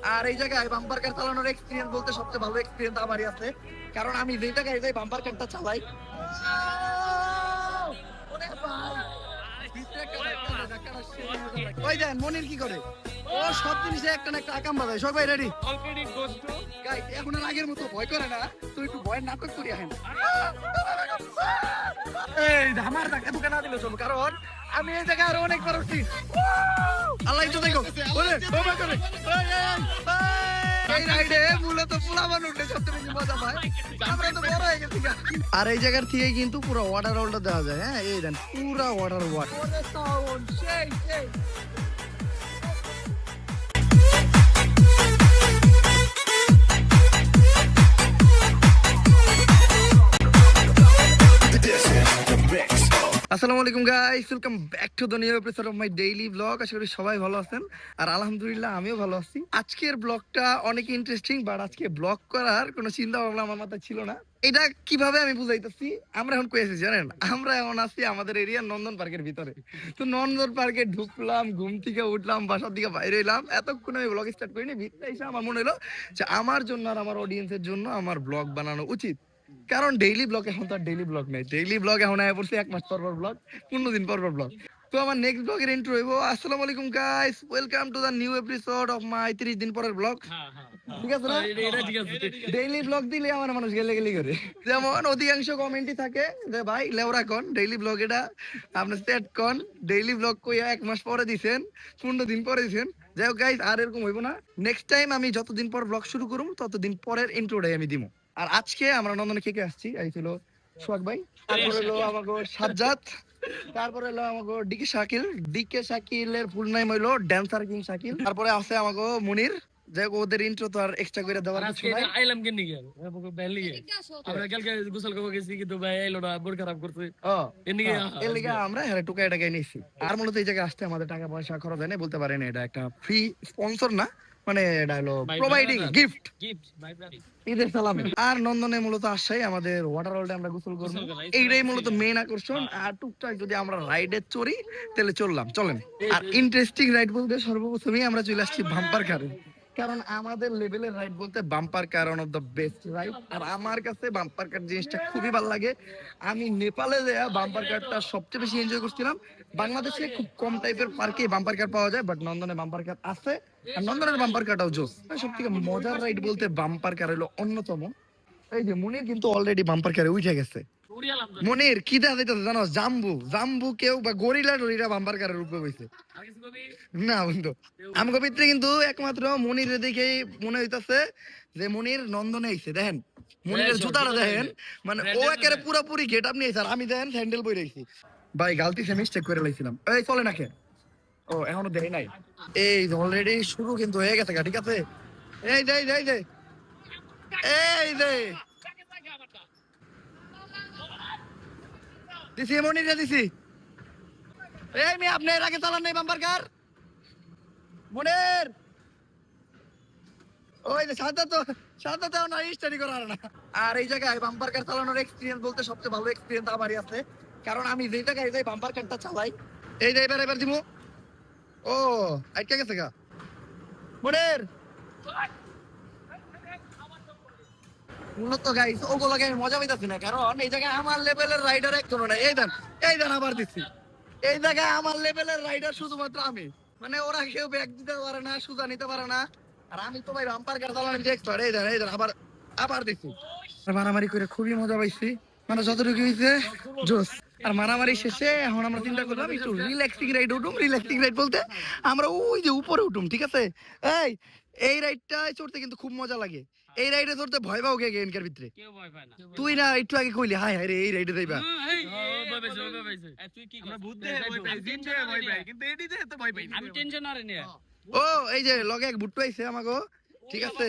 আর এই জায়গায় বাম্পার কার চালানোর এক্সপিরিয়েন্স বলতে সবচেয়ে ভালো এক্সপিরিয়েন্স আমারই আছে, কারণ আমি যে জায়গায় যাই বাম্পার কারটা চালাই। ওই দেন মনির কি করে, ও সব জিনিসে একটা না একটা আকাম বাজায়। সবাই রেডি? গাইস এখন আর আগের মতো ভয় করে না, তুই একটু ভয়ের নাটক করি এখন। এই আমার টাকা দোকান না দিলে চলবে, কারণ আমি এই জায়গায় আরো অনেকবার উঠছি। আল্লাহ তো দেখো ওরে ও মা করে এই রাইডে মূলত পোলাবান উঠলে সবচেয়ে বেশি মজা পায়। আমরা তো বড় হয়ে গেছি। আর এই জায়গার থেকে কিন্তু পুরো ওয়াটার হোলটা দেওয়া যায়। হ্যাঁ এই দেন পুরো ওয়াটার ওয়াটার। আসসালামু আলাইকুম guys, welcome back to the new episode of my daily blog. আশা করি সবাই ভালো আছেন, আর আলহামদুলিল্লাহ আমিও ভালো আছি। আজকের ব্লগটা অনেক ইন্টারেস্টিং, বাট আজকে ব্লগ করার কোনো চিন্তা ভাবনা আমার মাথায় ছিল না। এটা কিভাবে আমি বুঝাইতেছি, আমরা এখন কই আছি জানেন? আমরা এখন আছি আমাদের এরিয়ার নন্দন পার্কের ভিতরে। তো নন্দন পার্কে ঢুকলাম, ঘুম থেকে উঠলাম, বাসার দিকে বাইরে এলাম, এতক্ষণ আমি ব্লগ স্টার্ট করিনি। ভিতরে এসে আমার মনে হলো যে আমার জন্য আর আমার অডিয়েন্সের জন্য আমার ব্লগ বানানো উচিত। কারণ ডেইলি ব্লগ এখন তো আর ডেইলি ব্লগ নেই, ডেইলি ব্লগ এখন আয়া পড়ছে 1 মাস পর পর ব্লগ, 15 দিন পর পর ব্লগ। তো আমার নেক্সট ব্লগের ইন্ট্রো হইব আসসালামু আলাইকুম guys, welcome to the new episode of মাই 30 দিন পরের ব্লগ। ঠিক আছে না? ডেইলি ব্লগ দিলে আমার মানুষ গেলে গেলি করে, যেমন অধিকাংশ কমেন্টই থাকে যে ভাই লেওরা কোন ডেইলি ব্লগ, এটা আপনি সেট কোন ডেইলি ব্লগ কইয়া 1 মাস পরে দিছেন, 15 দিন পরে দিছেন। যাই হোক গাইস, আর এরকম হইব না। নেক্সট টাইম আমি যতদিন পর ব্লগ শুরু করব ততদিন পরের ইন্ট্রোটাই আমি দিব। আর আজকে আমরা নন্দনে কে কে আসছি, এই ছিল সোহাগ ভাই, তারপরে হলো আমাকে সাজ্জাদ, তারপরে হলো আমাকে ডিকে শাকিলের ফুল নাম হইলো ড্যান্সার কিং শাকিল, তারপরে আছে আমাকে মনির। যাই হোক ওদের ইন্ট্রো তো আর এক্সট্রা করে দেওয়ার কিছু নাই। আইলাম কেন নিগে আমাকে বেলি আমরা কালকে গোসল করব গেছি কিন্তু ভাই আইলো না, বোর খারাপ করছে। এর লিগে আমরা হ্যাঁ টুকাই টাকা নিয়েছি। আর মূলত এই জায়গায় আসতে আমাদের টাকা পয়সা খরচ হয় না, বলতে পারেন এটা একটা ফ্রি স্পন্সর না, মানে এটা হলো প্রোভাইডিং গিফট ঈদের সালামে। আর নন্দনে মূলত আসছে আমাদের ওয়াটার হোলডে আমরা গোসল করবো, এইটাই মূলত মেইন আকর্ষণ। আর টুকটাক যদি আমরা রাইডে চড়ি তাহলে চলেন। আর ইন্টারেস্টিং রাইড বলতে সর্বপ্রথমেই আমরা চলে আসছি বাম্পার কারে, কারণ আমাদের লেভেলের রাইড বলতে bumper car one of the best ride. আর আমার কাছে বাম্পার কার জিনিসটা খুবই ভালো লাগে। আমি নেপালে যাওয়া বাম্পার কারটা সবচেয়ে বেশি এনজয় করছিলাম। বাংলাদেশে খুব কম টাইপের পার্কে বাম্পার কার পাওয়া যায়, বাট নন্দনে বাম্পার কার আছে, আর নন্দনের বাম্পার কারটাও জোস। সব থেকে মজার রাইড বলতে বাম্পার কার হলো অন্যতম। এই যে মনির কিন্তু অলরেডি বাম্পার কারে উঠে গেছে। মনির কি দেখা যাইতেছে জানো? জাম্বু কেউ বা গরিলা বাম্পার কারের উপরে হইছে না বন্ধু। আমি ভিতরে কিন্তু একমাত্র মনির দেখেই মনে হইতাছে যে মনির নন্দনে আইছে। দেখেন মনিরের জুতাটা দেখেন, মানে ও একেবারে পুরোপুরি গেট আপ নিয়েছে, আর আমি দেখেন স্যান্ডেল পরে আইছি। ভাই গালতি সে মিস্টেক করে লাইছিলাম। এই চলে নাকি? ও এখনো দেরি নাই, এই অলরেডি শুরু কিন্তু হয়ে গেছে। ঠিক আছে, এই দে এই দে এই দে দিছি মনিরে দিছি। এই মেয়ে আপনি এর আগে চালান নাই বাম্পার কার? মনির ওই যে সাদা তো না স্টাডি করার না। আর এই জায়গায় বাম্পার কার চালানোর এক্সপিরিয়েন্স বলতে সবচেয়ে ভালো এক্সপিরিয়েন্স আমারই আছে, কারণ আমি যে জায়গায় যাই বাম্পার কারটা চালাই। এই যে এবার দিমু। ও আটকে গেছে গা মনির। উন্নত গাইস ওগুলোকে আমি মজা পাইতাছি না, কারণ এই জায়গায় আমার লেভেলের রাইডার একজন নাই। এই দেন আবার দিচ্ছি। এই জায়গায় আমার লেভেলের রাইডার শুধুমাত্র আমি, মানে ওরা কেউ ব্যাগ দিতে পারে না, সুজা নিতে পারে না। আর আমি তো ভাই বাম্পার কার চালানোর যে এক্সপার্ট। এই দেন আবার দিচ্ছি। মারামারি করে খুবই মজা পাইছি, মানে যতটুকু হয়েছে জোস। আর মারামারি শেষে এখন আমরা চিন্তা করলাম একটু রিল্যাক্সিং রাইড বলতে আমরা ওই যে উপরে উঠুম। ঠিক আছে, এই রাইডটা চড়তে কিন্তু খুব মজা লাগে। এই রাইডে চড়তে ভয় পাও কে এনকার ভিতরে? তুই না একটু আগে কইলি হাই হাই রে এই রাইডে যাইবা। ও এই যে লগে এক ভুট্টু আইছে আমাগো। ঠিক আছে,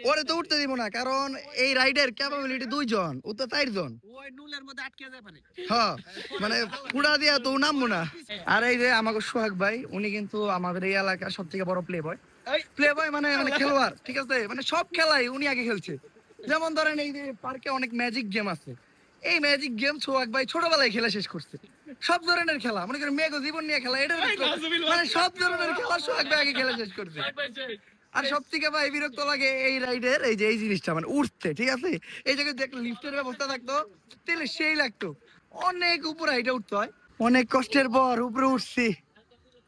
ওরে তো উঠতে দিব না, কারণ এই রাইডের ক্যাপাবিলিটি 2 জন, ও তো 4 জন। হ্যাঁ মানে পুরা দিয়া তো নামবো না। আর এই যে আমাকে সোহাগ ভাই, উনি কিন্তু আমাদের এই এলাকার সব থেকে বড় প্লে বয় মানে খেলোয়াড়। ঠিক আছে, মানে সব খেলাই উনি আগে খেলছে। যেমন ধরেন এই যে পার্কে অনেক ম্যাজিক গেম আছে, এই ম্যাজিক গেম সোহাগ ভাই ছোটবেলায় খেলা শেষ করছে। সব ধরনের খেলা, মনে করেন মেঘ জীবন নিয়ে খেলা, এটা মানে সব ধরনের খেলা সোহাগ ভাই আগে খেলা শেষ করছে। আর সব থেকে ভাই বিরক্ত লাগে এই রাইডের এই যে এই জিনিসটা মানে উঠতে, ঠিক আছে? এই জায়গায় দেখ লিফটের ব্যবস্থা থাকতো তাহলে সেই লাগতো। অনেক উপরে হাইটে উঠতে হয়, অনেক কষ্টের পর উপরে উঠছি।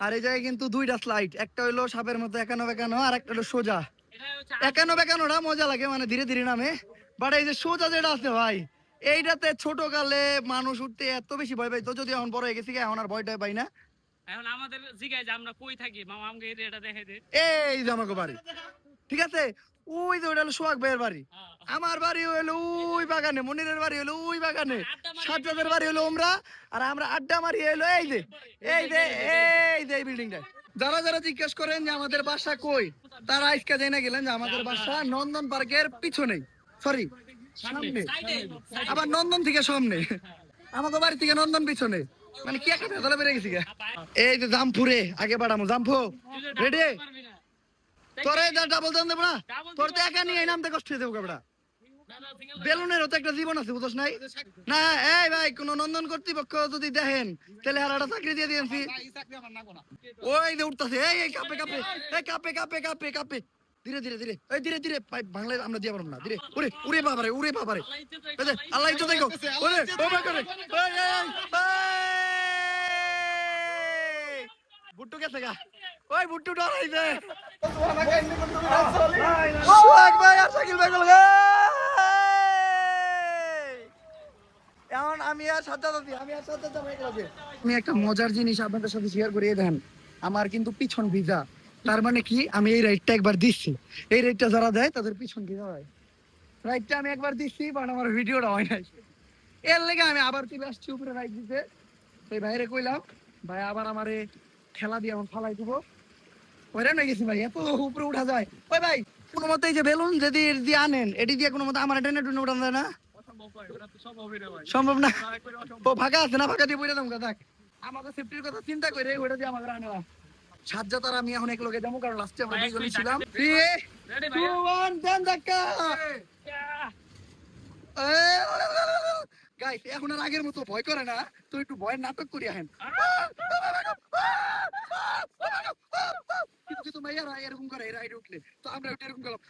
আর এই জায়গায় কিন্তু দুইটা স্লাইড, একটা হইলো সাপের মতো একানো বেকানো, আর একটা হলো সোজা। একানো বেকানোটা মজা লাগে মানে ধীরে ধীরে নামে, বাট এই যে সোজা যেটা আছে ভাই, এইটাতে ছোট কালে মানুষ উঠতে এত বেশি ভয় পাইতো, যদি এখন বড় হয়ে গেছি এখন আর ভয়টা পাই না। এখন আমাদের জিগায় যে আমরা কই থাকি, মামা আমাকে এটা দেখাই দে। এই যে আমাকে বাড়ি, ঠিক আছে? ওই যে ওটা হলো সোহাগ ভাইয়ের বাড়ি, আমার বাড়ি হলো ওই বাগানে, মনিরের বাড়ি হলো ওই বাগানে, সাজ্জাদের বাড়ি হলো ওমরা, আর আমরা আড্ডা মারি হলো এই যে এই বিল্ডিংটা। যারা যারা জিজ্ঞেস করেন যে আমাদের বাসা কই, তারা আজকে জেনে গেলেন যে আমাদের বাসা নন্দন পার্কের পিছনে, সরি সামনে, আবার নন্দন থেকে সামনে, আমাকে বাড়ি থেকে নন্দন পিছনে, মানে কি একটা ভেতরে বেড়ে গেছি গা। এই যে জামপুরে আগে বাড়ামো, জামপু রেডি? তোরে ডাবল দাম দেবো না, তোর তো একা নিয়ে নামতে কষ্ট হয়ে দেবো কেবড়া। বেলুনেরও তো একটা জীবন আছে, বুঝছ নাই? না এই ভাই, কোন নন্দন কর্তৃপক্ষ যদি দেখেন তাহলে আর একটা চাকরি দিয়ে দিয়েছি। ওই যে উঠতেছে, এই কাপে কাপে, এই কাপে কাপে কাপে কাপে, ধীরে ধীরে ধীরে, এই ধীরে ধীরে, বাংলায় আমরা দিয়ে পারবো না, ধীরে। ওরে ওরে বাবারে, ওরে বাবারে, আল্লাহ ইজ্জত দেখো। ওরে ও মা করে, বুট্টু গেছে গা, ওই বুট্টু ডরাইছে। সোহাগ ভাই আর শাকিল ভাই গেল। এখন আমি আর সাজ্জাদ আছি, আমি আর সাজ্জাদ ভাই গেল। আমি একটা মজার জিনিস আপনাদের সাথে শেয়ার করিয়ে দেন, আমার কিন্তু পিছন ভিজা। তার মানে কি, আমি এই রাইডটা একবার দিচ্ছি, এই রাইডটা যারা দেয় তাদের পিছন ভিজা হয়। রাইডটা আমি একবার দিচ্ছি, বাট আমার ভিডিওটা হয় নাই, এর লেগে আমি আবার চলে আসছি উপরে রাইড দিতে। সেই ভাইরে কইলাম ভাই আবার আমারে ঠেলা দিয়ে আমার ফালাই দিব, হয়রান হয়ে গেছি ভাই, এত উপরে উঠা যায়। ওই ভাই কোনো মতে এই যে বেলুন যদি দিয়ে আনেন, এটি দিয়ে কোনো মতে আমার টেনে টুনে উঠান যায় না? সম্ভব না, ও ফাঁকা আছে না, ফাঁকা দিয়ে বইরে দাম কথা, আমাকে সেফটির কথা চিন্তা করে ওইটা দিয়ে আমাকে আনেলা। সাজ্জাদ আর আমি এখন এক লগে যাবো, কারণ লাস্টে আমরা দুইজনই ছিলাম। 3 2 1 দেন ধাক্কা। গাইস এখন আর আগের মতো ভয় করে না, তো একটু ভয়ের নাটক করি আহেন। কিন্তু ভাইয়ারা এরকম করে রাইড উঠলে, তো আমরা এরকম করলাম।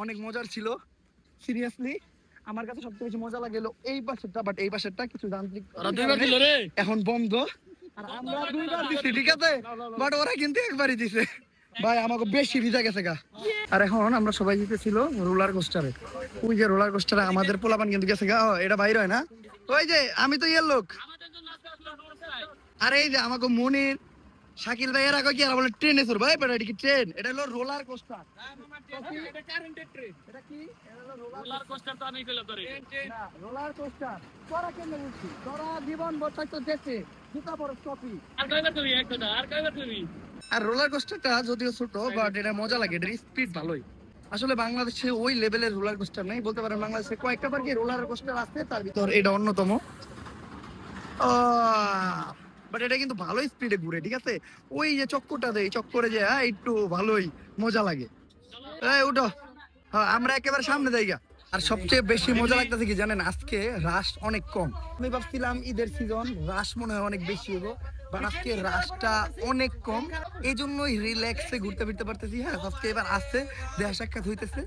অনেক মজার ছিল, সিরিয়াসলি আমার কাছে সবচেয়ে বেশি মজা লাগলো এই পাশেরটা, বাট এই পাশেরটা কিছু যান্ত্রিক এখন বন্ধ, আর আমরা দুইবার দিছি, ঠিক আছে? বাট ওরা কিন্তু একবারই দিছে ভাই, আমাকে বেশি ভিজা গেছে গা। আর এখন আমরা সবাই যেতেছিল রোলার কোস্টারে, ওই যে রোলার কোস্টারে আমাদের পোলাপান কিন্তু গেছে গা, এটা বাইর হয় না, ওই যে আমি তো ইয়ের লোক। আর এই যে আমাকে মনির শাকিল ভাই এরা কি আর বলে ট্রেনে চড়বো, ভাই এটা কি ট্রেন? এটা হলো রোলার কোস্টার। এটা কারেন্টের ট্রেন, এটা কি? এটা হলো রোলার কোস্টার। তো আমি কইলাম তোরে না রোলার কোস্টার তোরা কেন বলছিস? তোরা জীবন ভর থাকতো দেশে জুতা পরে কপি, আর কয়বার তুমি একটা, আর কয়বার তুমি। আর রোলার কোস্টারটা যদিও ছোট, বাট এটা মজা লাগে, এটার স্পিড ভালোই। আসলে বাংলাদেশে ওই লেভেলের রোলার কোস্টার নেই, বলতে পারেন বাংলাদেশে কয়েকটা পার্কে রোলার কোস্টার আছে, তার ভিতর এটা অন্যতম। বাট এটা কিন্তু ভালোই স্পিডে ঘুরে, ঠিক আছে? ওই যে চক্করটা দেয়, চক্করে যে একটু ভালোই মজা লাগে। এই উঠো, আমরা একেবারে সামনে যাই গা। আর সবচেয়ে বেশি মজা লাগতেছে কি জানেন, আজকে রাশ অনেক কম। আমি ভাবছিলাম ঈদের সিজন রাশ মনে হয় অনেক বেশি হবো, বাট আজকে রাশটা অনেক কম, এই জন্যই রিল্যাক্সে ঘুরতে ফিরতে পারতেছি। হ্যাঁ আজকে এবার আসছে, দেখা সাক্ষাৎ হইতেছে,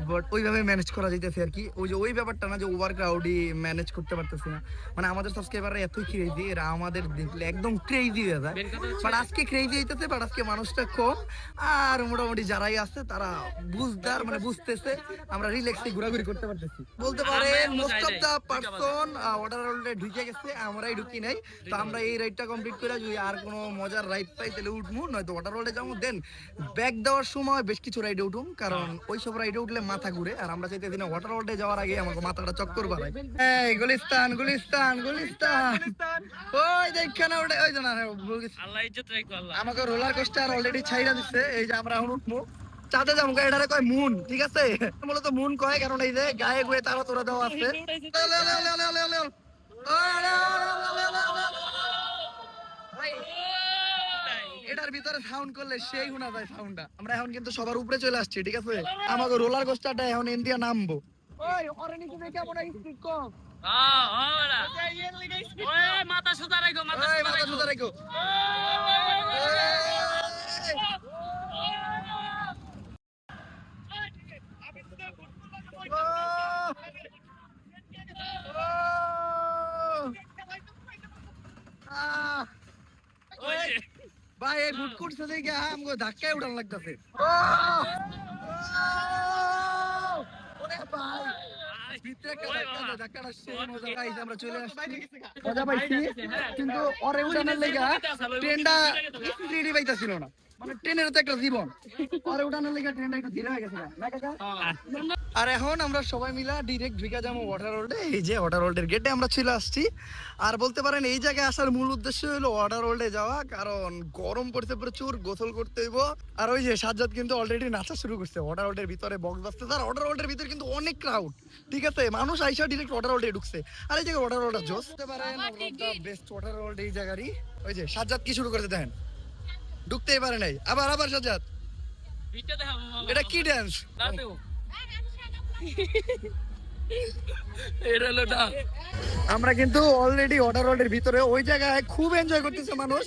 বাট ওইভাবে ম্যানেজ করা যাইতেছে আর কি। ওই যে ওই ব্যাপারটা না যে ওভার ক্রাউডই ম্যানেজ করতে পারতেছি না, মানে আমাদের সাবস্ক্রাইবাররা এতই ক্রেজি, এরা আমাদের দেখলে একদম ক্রেজি হয়ে যায়। বাট আজকে ক্রেজি হইতেছে, বাট আজকে মানুষটা কম, আর মোটামুটি যারাই আছে তারা বুঝদার, মানে বুঝতেছে আমরা রিল্যাক্সে ঘোরাঘুরি করতে পারতেছি। বলতে পারেন most of the person water ওয়ার্ল্ডে ঢুকে গেছে, আমরাই ঢুকি নাই। তো আমরা এই রাইডটা কমপ্লিট করে যদি আর কোনো মজার রাইড পাই তাহলে উঠবো, নয়তো ওয়াটার ওয়ার্ল্ডে যাবো। দেন ব্যাক দেওয়ার সময় বেশ কিছু রাইডে উঠুম, কারণ ওইসব রাইডে উঠলে মাথা ঘুরে, আর আমরা চাইতেছি না ওয়াটার ওয়ার্ল্ডে যাওয়ার আগে আমাকে মাথাটা চক্কর বাড়ায়। এই গুলিস্তান গুলিস্তান গুলিস্তান, ওই দেখখানা ওটা, ওই যে না আল্লাহ ইজ্জত রাখো, আল্লাহ আমাকে রোলার কোস্টার অলরেডি ছাইরা দিচ্ছে। এই যে আমরা এখন উঠবো, চাঁদে যাবো, এটারে কয় মুন, ঠিক আছে? মূলত মুন কয় কারণ এই যে গায়ে গুয়ে তারা তোরা দেওয়া আছে। এটার ভিতরে সাউন্ড করলে সেই শোনা যায় সাউন্ডটা। আমরা এখন কিন্তু সবার উপরে চলে আসছি, ঠিক আছে? আমাকে রোলার কোস্টারটা এখন ইন্ডিয়া নামবো। ওই অরেঞ্জ দেখে মনে হয় স্পিড কম, মাথা সোজা রাখো, মাথা এই মাথা সোজা রাখো। ভাই এই বুট করছে দেখে আমাকে ধাক্কায় উঠান লাগতেছে। আমরা চলে আসছি, মজা পাইছি, কিন্তু ওরে উঠানোর লেগা ট্রেনটা স্পিডে পাইতাছিল না। মানে ট্রেনের তো একটা জীবন, ওরে উঠানোর লেগা ট্রেনটা একটু ধীরে হয়ে গেছে না কাকা? আর এখন আমরা সবাই মিলা ডিরেক্ট ঢুকে যাবো ওয়াটার ওয়ার্ল্ডে। এই যে ওয়াটার ওয়ার্ল্ডের গেটে আমরা চলে আসছি। আর বলতে পারেন এই জায়গায় আসার মূল উদ্দেশ্য হলো ওয়াটার ওয়ার্ল্ডে যাওয়া, কারণ গরম পড়ছে প্রচুর, গোসল করতে হইব। আর ওই যে সাজ্জাদ কিন্তু অলরেডি নাচা শুরু করছে ওয়াটার ওয়ার্ল্ডের ভিতরে, বক্স বাজতেছে। আর ওয়াটার ওয়ার্ল্ডের ভিতরে কিন্তু অনেক ক্রাউড, ঠিক আছে, মানুষ আইসা ডিরেক্ট ওয়াটার ওয়ার্ল্ডে ঢুকছে। আর এই জায়গায় ওয়াটার ওয়ার্ল্ডটা জোস, বলতে পারেন বেস্ট ওয়াটার ওয়ার্ল্ড এই জায়গারই। ওই যে সাজ্জাদ কি শুরু করতে দেখেন, ঢুকতেই পারে নাই। আবার আবার সাজ্জাদ, এটা কি ড্যান্স? আমরা কিন্তু অলরেডি ওয়াটার ওয়ার্ল্ডের ভিতরে, ওই জায়গায় খুব এনজয় করতেছে মানুষ।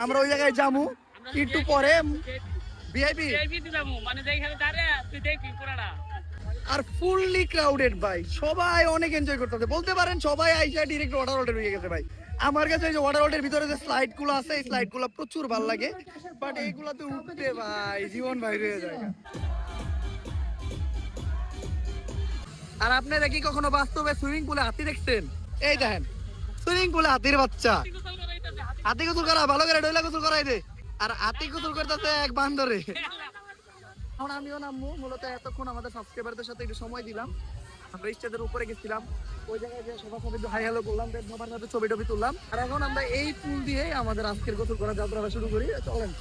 আমরা ওই জায়গায় যাবো একটু পরে, ভিআইপি মানে যেখানে দাঁড়িয়ে তুই দেখবি পুরাটা। আর ফুললি ক্রাউডেড ভাই, সবাই অনেক এনজয় করতেছে। বলতে পারেন সবাই আইসা ডিরেক্ট ওয়াটার ওয়ার্ল্ডে ঢুকে গেছে ভাই। আমার কাছে এই যে ওয়াটার ওয়ার্ল্ডের ভিতরে যে স্লাইড গুলো আছে, এই স্লাইড গুলো প্রচুর ভালো লাগে, বাট এইগুলাতে উঠতে ভাই জীবন বাইরে হয়ে যায়। আর আপনারা কি কখনো বাস্তবে সুইমিং পুলে হাতি দেখছেন? এই দেখেন সুইমিং পুলে হাতির বাচ্চা, হাতি গোসল করা, ভালো করে ডইলা গোসল করাই দে। আর হাতি গোসল করতেছে এক বান্দরে। এখন আমিও নামবো, মূলত এতক্ষণ আমাদের সাবস্ক্রাইবারদের সাথে একটু সময় দিলাম। আমরা স্টেজের উপরে গেছিলাম, ওই জায়গায় যে সবার সাথে হাই হ্যালো করলাম, সবার সাথে ছবি টবি তুললাম। আর এখন আমরা এই পুল দিয়ে আমাদের আজকের গোসল করা যাত্রা শুরু করি। চলেন।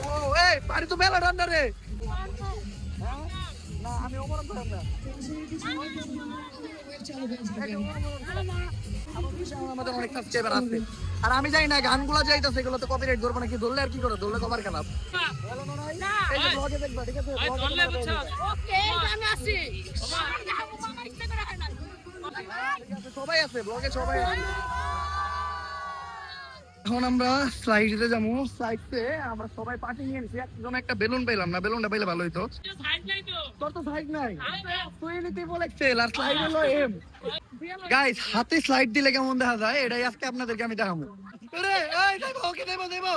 ও এই পানি তো মেলা ঠান্ডা রে। না আমি ওমরন করাম না, আমাদের অনেক সাবস্ক্রাইবার আছে। আর আমি জানি না গানগুলো যাইতাছে, এগুলো তো কপিরাইট ধরবো নাকি, ধরলে আর কি করে, ধরলে কভার খেলাম। এই যে ব্লগে দেখবা, ঠিক আছে? সবাই আছে ব্লগে, সবাই আছে। এখন আমরা স্লাইডে যাবো। স্লাইডে আমরা সবাই পার্টি নিয়ে নিছি। একদম একটা বেলুন পেলাম না, বেলুনটা পেলে ভালো হইতো। তোর তো সাইড নাই, তুই নিতে বলেছে। আর স্লাইড হলো এম। গাইস হাতে স্লাইড দিলে কেমন দেখা যায়, এটাই আজকে আপনাদেরকে আমি দেখাবো। আরে এই যাইবো, ওকে যাইবো যাইবো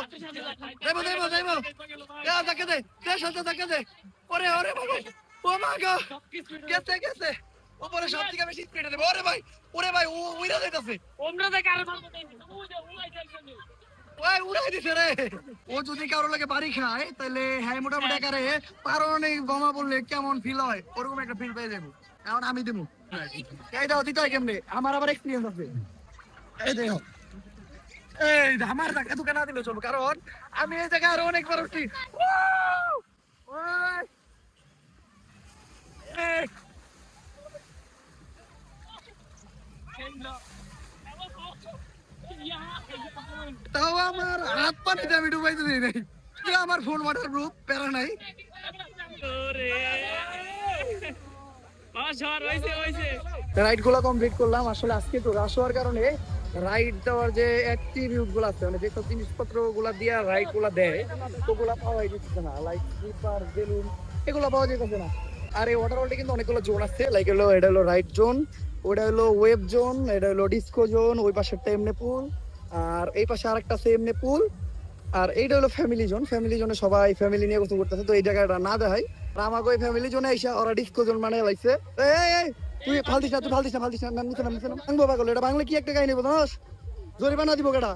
যাইবো যাইবো যাইবো, ধাক্কা দে, সাথে ধাক্কা দে। ওরে ওরে বাবা, ও মা গো, গেছে গেছে ওপরে, সব থেকে বেশি স্পিডে দেবে। ওরে ভাই ও উইরা যাইতাছে, ওমরা দেখে আরে ভালো দেই ওই উড়াই দিছে রে। ও যদি কারোর লাগে বাড়ি খায় তাহলে হ্যাঁ মোটামুটি আকারে পারমাণবিক বোমা বললে কেমন ফিল হয়, ওরকম একটা ফিল পেয়ে যাবো। এখন আমি দেবো, এইটাও দিতে হয় কেমনে, আমার আবার এক্সপিরিয়েন্স আছে। এই দেখো, এই আমার এত কেনা দিলে চলবো, কারণ আমি এই জায়গায় আরো অনেকবার উঠছি। তাও আমার হাত পানিতে আমি ডুবাইতে দিই নাই, আমার ফোন ওয়াটার প্রুফ, প্যারা নাই। রাইড গুলো কমপ্লিট করলাম। আসলে আজকে তো রাশ হওয়ার কারণে রাইড দেওয়ার যে অ্যাক্টিভিটি গুলো আছে, মানে যেসব জিনিসপত্র গুলা দিয়ে রাইড গুলা দেয় ওগুলা পাওয়াই যাচ্ছে না, লাইক স্লিপার, বেলুন, এগুলো পাওয়া যাচ্ছে না। আর এই ওয়াটার ওয়ার্ল্ডে কিন্তু অনেকগুলো জোন আছে, লাইক হলো এটা হলো রাইড জোন, ওটা হলো ওয়েব জোন, এটা হলো ডিস্কো জোন, ওই পাশেরটা এমনি পুল, আর এই পাশে আরেকটা আছে এমনি পুল, আর এইটা হলো ফ্যামিলি জোন। ফ্যামিলি জোনে সবাই ফ্যামিলি নিয়ে গোসল করতেছে, তো এই জায়গাটা না দেখাই। আর আমাকে ওই ফ্যামিলি জোনে এসে ওরা ডিস্কো জোন মানে লাইছে। এই তুই ফালতিস না, তুই ফালতিস না, ফালতিস না, নামনিস না, ভাঙবো পাগল। এটা বাংলা কি একটা কাহিনী বলছ, জরিমানা দিব কেটা?